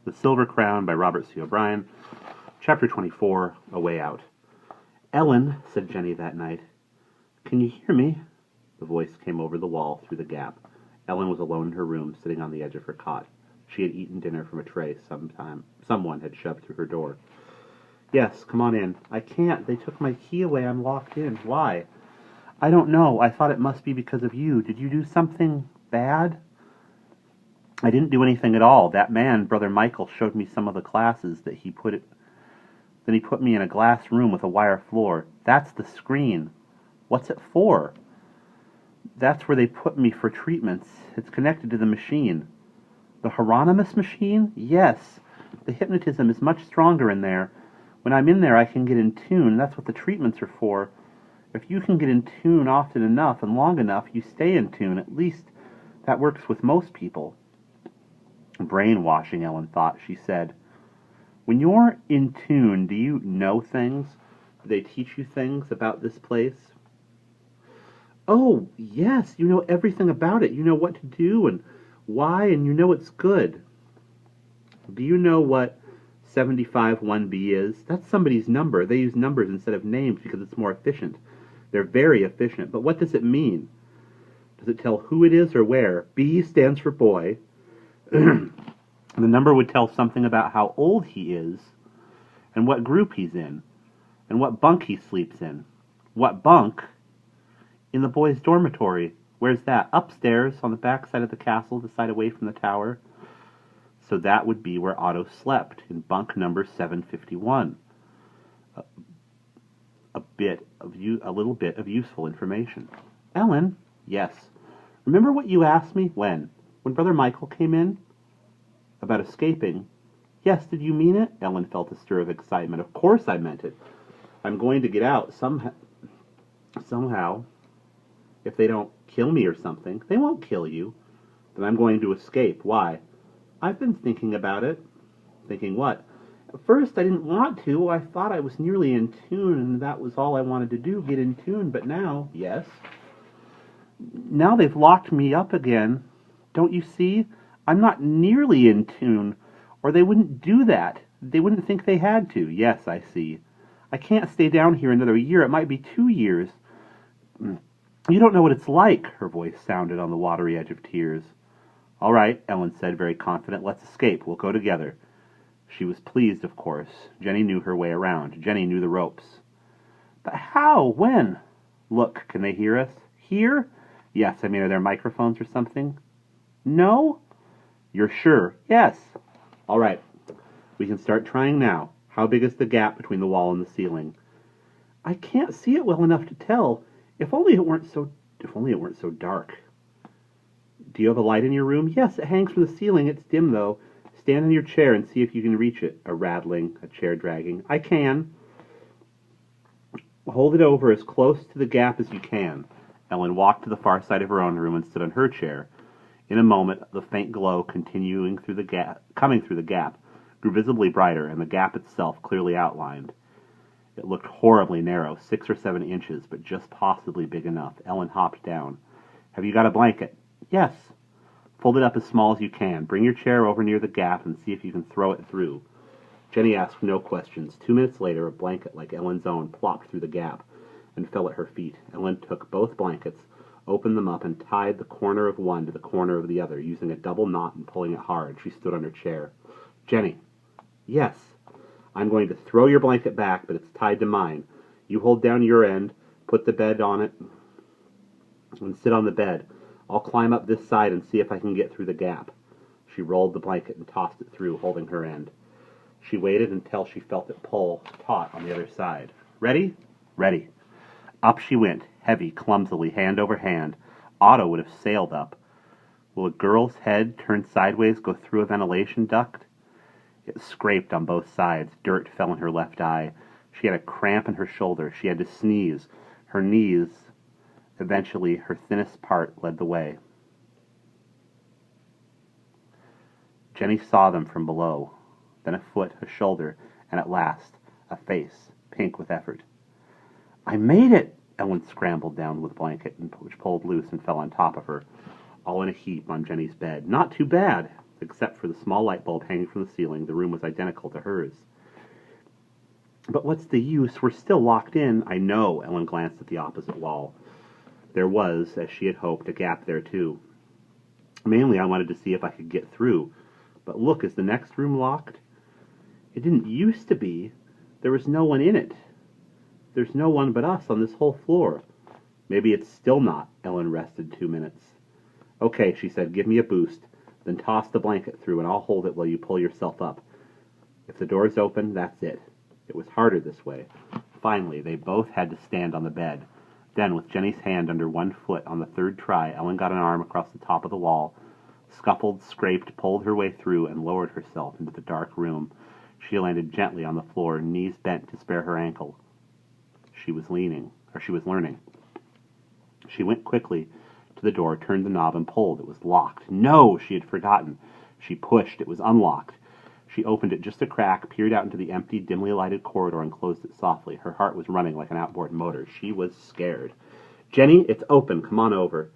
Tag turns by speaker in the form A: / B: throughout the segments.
A: The Silver Crown by Robert C. O'Brien. Chapter 24, A Way Out. "Ellen," said Jenny that night. "Can you hear me?" The voice came over the wall through the gap. Ellen was alone in her room, sitting on the edge of her cot. She had eaten dinner from a tray someone had shoved through her door. "Yes, come on in." "I can't. They took my key away. I'm locked in." "Why?" "I don't know. I thought it must be because of you. Did you do something bad?" "I didn't do anything at all. That man, Brother Michael, showed me some of the classes that Then he put me in a glass room with a wire floor. That's the screen." "What's it for?" "That's where they put me for treatments. It's connected to the machine." "The Hieronymus machine?" "Yes. The hypnotism is much stronger in there. When I'm in there, I can get in tune. That's what the treatments are for. If you can get in tune often enough and long enough, you stay in tune. At least that works with most people." "Brainwashing," Ellen thought. She said, "When you're in tune, do you know things? Do they teach you things about this place?" "Oh, yes, you know everything about it. You know what to do and why, and you know it's good." "Do you know what 751B is?" "That's somebody's number. They use numbers instead of names because it's more efficient." "They're very efficient. But what does it mean?" "Does it tell who it is or where?" "B stands for boy." The number would tell something about how old he is, and what group he's in, and what bunk he sleeps in." "What bunk?" "In the boys' dormitory." "Where's that?" "Upstairs, on the back side of the castle, the side away from the tower." So that would be where Otto slept, in bunk number 751. A little bit of useful information. "Ellen?" "Yes." "Remember what you asked me?" "When?" "When Brother Michael came in?" "About escaping?" "Yes, did you mean it?" Ellen felt a stir of excitement. "Of course I meant it. I'm going to get out somehow. If they don't kill me or something." "They won't kill you." "Then I'm going to escape." "Why?" "I've been thinking about it." "Thinking what?" "At first I didn't want to. I thought I was nearly in tune, and that was all I wanted to do, get in tune. But now—" "Yes?" "Now they've locked me up again. Don't you see? I'm not nearly in tune, or they wouldn't do that. They wouldn't think they had to." "Yes, I see." "I can't stay down here another year. It might be 2 years." "You don't know what it's like." Her voice sounded on the watery edge of tears. "All right," Ellen said, very confident. "Let's escape. We'll go together." She was pleased, of course. Jenny knew her way around. Jenny knew the ropes. "But how? When?" "Look, can they hear us?" "Hear?" "Yes, I mean, are there microphones or something?" "No." "You're sure?" "Yes." "All right. We can start trying now. How big is the gap between the wall and the ceiling?" "I can't see it well enough to tell. If only it weren't so dark." "Do you have a light in your room?" "Yes, it hangs from the ceiling. It's dim, though. Stand in your chair and see if you can reach it." A rattling, a chair dragging. "I can." "Hold it over as close to the gap as you can." Ellen walked to the far side of her own room and stood on her chair. In a moment, the faint glow coming through the gap, grew visibly brighter, and the gap itself clearly outlined. It looked horribly narrow, 6 or 7 inches, but just possibly big enough. Ellen hopped down. "Have you got a blanket?" "Yes." "Fold it up as small as you can. Bring your chair over near the gap and see if you can throw it through." Jenny asked no questions. 2 minutes later, a blanket like Ellen's own plopped through the gap and fell at her feet. Ellen took both blankets, opened them up, and tied the corner of one to the corner of the other, using a double knot and pulling it hard. She stood on her chair. "Jenny." "Yes." "I'm going to throw your blanket back, but it's tied to mine. You hold down your end, put the bed on it, and sit on the bed. I'll climb up this side and see if I can get through the gap." She rolled the blanket and tossed it through, holding her end. She waited until she felt it pull taut on the other side. "Ready?" "Ready." Up she went, heavy, clumsily, hand over hand. Otto would have sailed up. Will a girl's head, turned sideways, go through a ventilation duct? It scraped on both sides. Dirt fell in her left eye. She had a cramp in her shoulder. She had to sneeze. Her knees, eventually, her thinnest part, led the way. Jenny saw them from below, then a foot, a shoulder, and at last, a face, pink with effort. "I made it!" Ellen scrambled down with the blanket, which pulled loose and fell on top of her, all in a heap on Jenny's bed. "Not too bad." Except for the small light bulb hanging from the ceiling, the room was identical to hers. But what's the use? We're still locked in. I know. Ellen glanced at the opposite wall. There was, as she had hoped, a gap there too. Mainly I wanted to see if I could get through. But look, is the next room locked? It didn't used to be. There was no one in it. There's no one but us on this whole floor. Maybe it's still not. Ellen rested 2 minutes. Okay, she said, give me a boost. Then toss the blanket through and I'll hold it while you pull yourself up. If the door's open, that's it. It was harder this way. Finally, they both had to stand on the bed. Then, with Jenny's hand under one foot on the third try, Ellen got an arm across the top of the wall, scuffled, scraped, pulled her way through, and lowered herself into the dark room. She landed gently on the floor, knees bent to spare her ankle. She was learning. She went quickly to the door, turned the knob, and pulled. It was locked. No, she had forgotten. She pushed. It was unlocked. She opened it just a crack, peered out into the empty, dimly lighted corridor, and closed it softly. Her heart was running like an outboard motor. She was scared. Jenny, it's open. Come on over.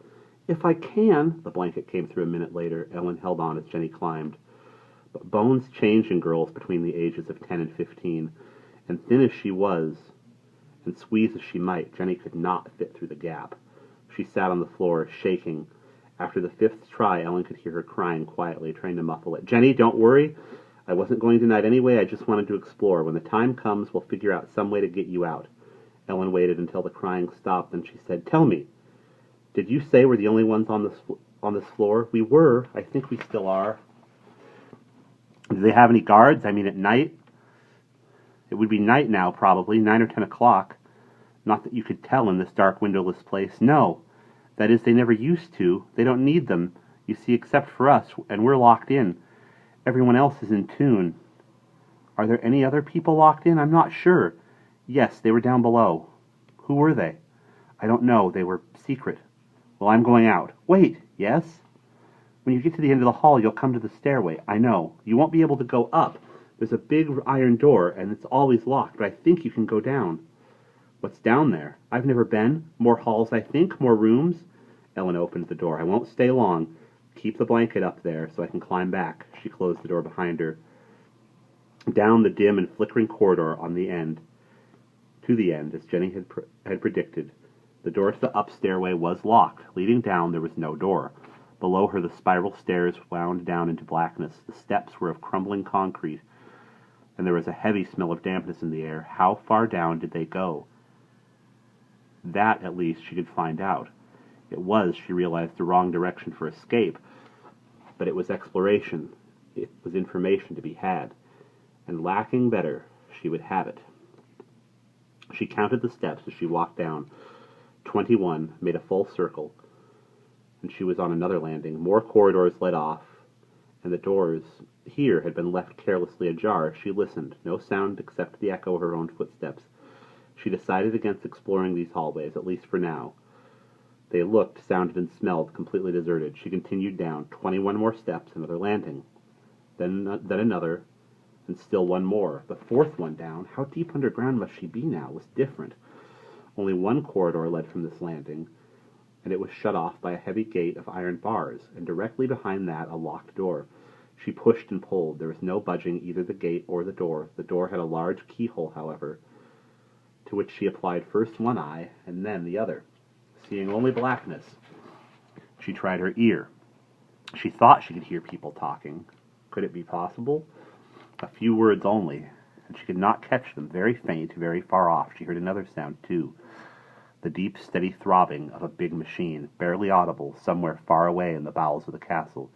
A: If I can. The blanket came through a minute later. Ellen held on as Jenny climbed. But bones change in girls between the ages of 10 and 15, and thin as she was, and squeeze as she might, Jenny could not fit through the gap. She sat on the floor, shaking. After the 5th try, Ellen could hear her crying quietly, trying to muffle it. Jenny, don't worry. I wasn't going tonight anyway. I just wanted to explore. When the time comes, we'll figure out some way to get you out. Ellen waited until the crying stopped, then she said, Tell me, did you say we're the only ones on this floor? We were. I think we still are. Do they have any guards? I mean, at night? It would be night now, probably, 9 or 10 o'clock. Not that you could tell in this dark, windowless place. No. That is, they never used to. They don't need them, you see, except for us, and we're locked in. Everyone else is in tune. Are there any other people locked in? I'm not sure. Yes, they were down below. Who were they? I don't know. They were secret. Well, I'm going out. Wait, yes? When you get to the end of the hall, you'll come to the stairway. I know. You won't be able to go up. There's a big iron door, and it's always locked, but I think you can go down. What's down there? I've never been. More halls, I think. More rooms. Ellen opened the door. I won't stay long. Keep the blanket up there so I can climb back. She closed the door behind her. Down the dim and flickering corridor to the end, as Jenny had predicted. The door to the up stairway was locked. Leading down, there was no door. Below her, the spiral stairs wound down into blackness. The steps were of crumbling concrete, and there was a heavy smell of dampness in the air. How far down did they go? That, at least, she could find out. It was, she realized, the wrong direction for escape, but it was exploration. It was information to be had, and lacking better, she would have it. She counted the steps as she walked down. 21, made a full circle, and she was on another landing. More corridors led off, and the doors here had been left carelessly ajar. She listened. No sound except the echo of her own footsteps. She decided against exploring these hallways, at least for now. They looked, sounded, and smelled completely deserted. She continued down. 21 more steps, another landing. Then another, and still one more. The 4th one down. How deep underground must she be now? It was different. Only one corridor led from this landing, and it was shut off by a heavy gate of iron bars, and directly behind that a locked door. She pushed and pulled. There was no budging either the gate or the door. The door had a large keyhole, however, to which she applied first one eye and then the other. Seeing only blackness, she tried her ear. She thought she could hear people talking. Could it be possible? A few words only, and she could not catch them. Very faint, very far off. She heard another sound, too. The deep, steady throbbing of a big machine, barely audible, somewhere far away in the bowels of the castle.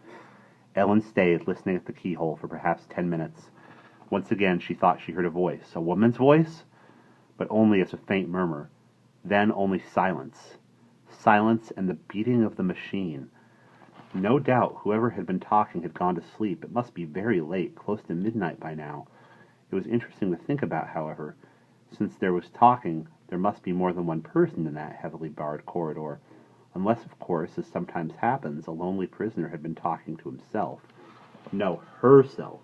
A: Ellen stayed, listening at the keyhole for perhaps 10 minutes. Once again she thought she heard a voice. A woman's voice? But only as a faint murmur. Then only silence. Silence and the beating of the machine. No doubt whoever had been talking had gone to sleep. It must be very late, close to midnight by now. It was interesting to think about, however. Since there was talking, there must be more than one person in that heavily barred corridor. Unless, of course, as sometimes happens, a lonely prisoner had been talking to himself. No, herself.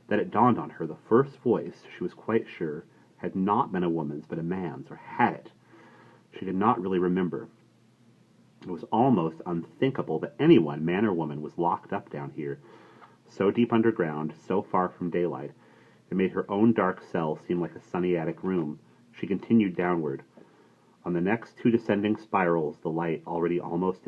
A: That it dawned on her, the first voice, she was quite sure, had not been a woman's, but a man's, or had it. She did not really remember. It was almost unthinkable that anyone, man or woman, was locked up down here. So deep underground, so far from daylight, it made her own dark cell seem like a sunny attic room. She continued downward. On the next two descending spirals, the light, already almost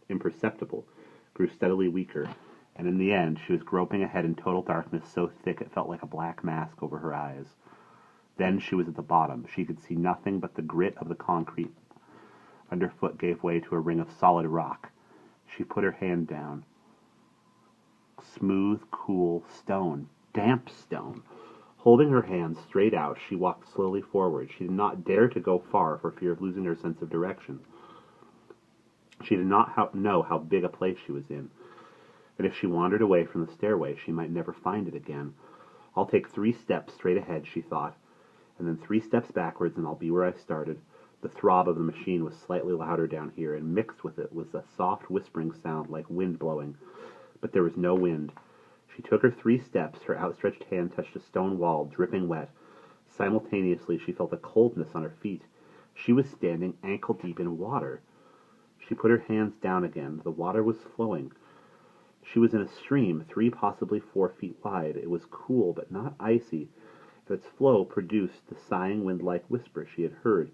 A: imperceptible, grew steadily weaker, and in the end she was groping ahead in total darkness so thick it felt like a black mask over her eyes. Then she was at the bottom. She could see nothing but the grit of the concrete underfoot gave way to a ring of solid rock. She put her hand down. Smooth, cool stone. Damp stone. Holding her hands straight out, she walked slowly forward. She did not dare to go far for fear of losing her sense of direction. She did not know how big a place she was in, and if she wandered away from the stairway, she might never find it again. I'll take 3 steps straight ahead, she thought, and then 3 steps backwards, and I'll be where I started. The throb of the machine was slightly louder down here, and mixed with it was a soft whispering sound like wind blowing. But there was no wind. She took her 3 steps. Her outstretched hand touched a stone wall, dripping wet. Simultaneously, she felt a coldness on her feet. She was standing ankle-deep in water. She put her hands down again. The water was flowing. She was in a stream, 3, possibly 4 feet wide. It was cool, but not icy. Its flow produced the sighing wind-like whisper she had heard.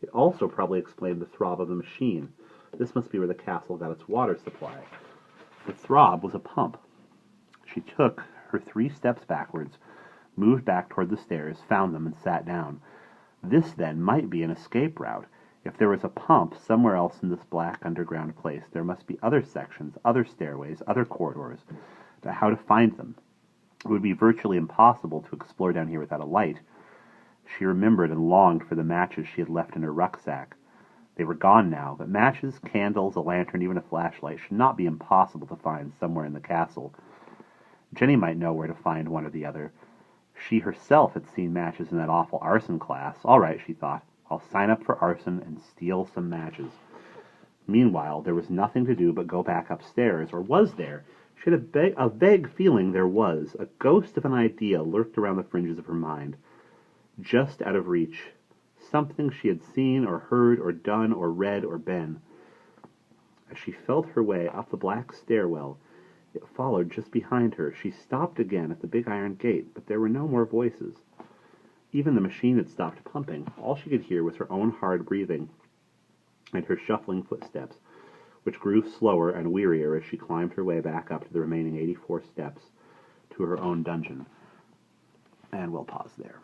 A: It also probably explained the throb of the machine. This must be where the castle got its water supply. The throb was a pump. She took her 3 steps backwards, moved back toward the stairs, found them, and sat down. This, then, might be an escape route. If there was a pump somewhere else in this black underground place, there must be other sections, other stairways, other corridors. But how to find them? It would be virtually impossible to explore down here without a light. She remembered and longed for the matches she had left in her rucksack. They were gone now, but matches, candles, a lantern, even a flashlight should not be impossible to find somewhere in the castle. Jenny might know where to find one or the other. She herself had seen matches in that awful arson class. All right, she thought, I'll sign up for arson and steal some matches. Meanwhile, there was nothing to do but go back upstairs, or was there? She had a vague feeling there was. A ghost of an idea lurked around the fringes of her mind, just out of reach. Something she had seen or heard or done or read or been. As she felt her way up the black stairwell, it followed just behind her. She stopped again at the big iron gate, but there were no more voices. Even the machine had stopped pumping. All she could hear was her own hard breathing and her shuffling footsteps, which grew slower and wearier as she climbed her way back up to the remaining 84 steps to her own dungeon. And we'll pause there.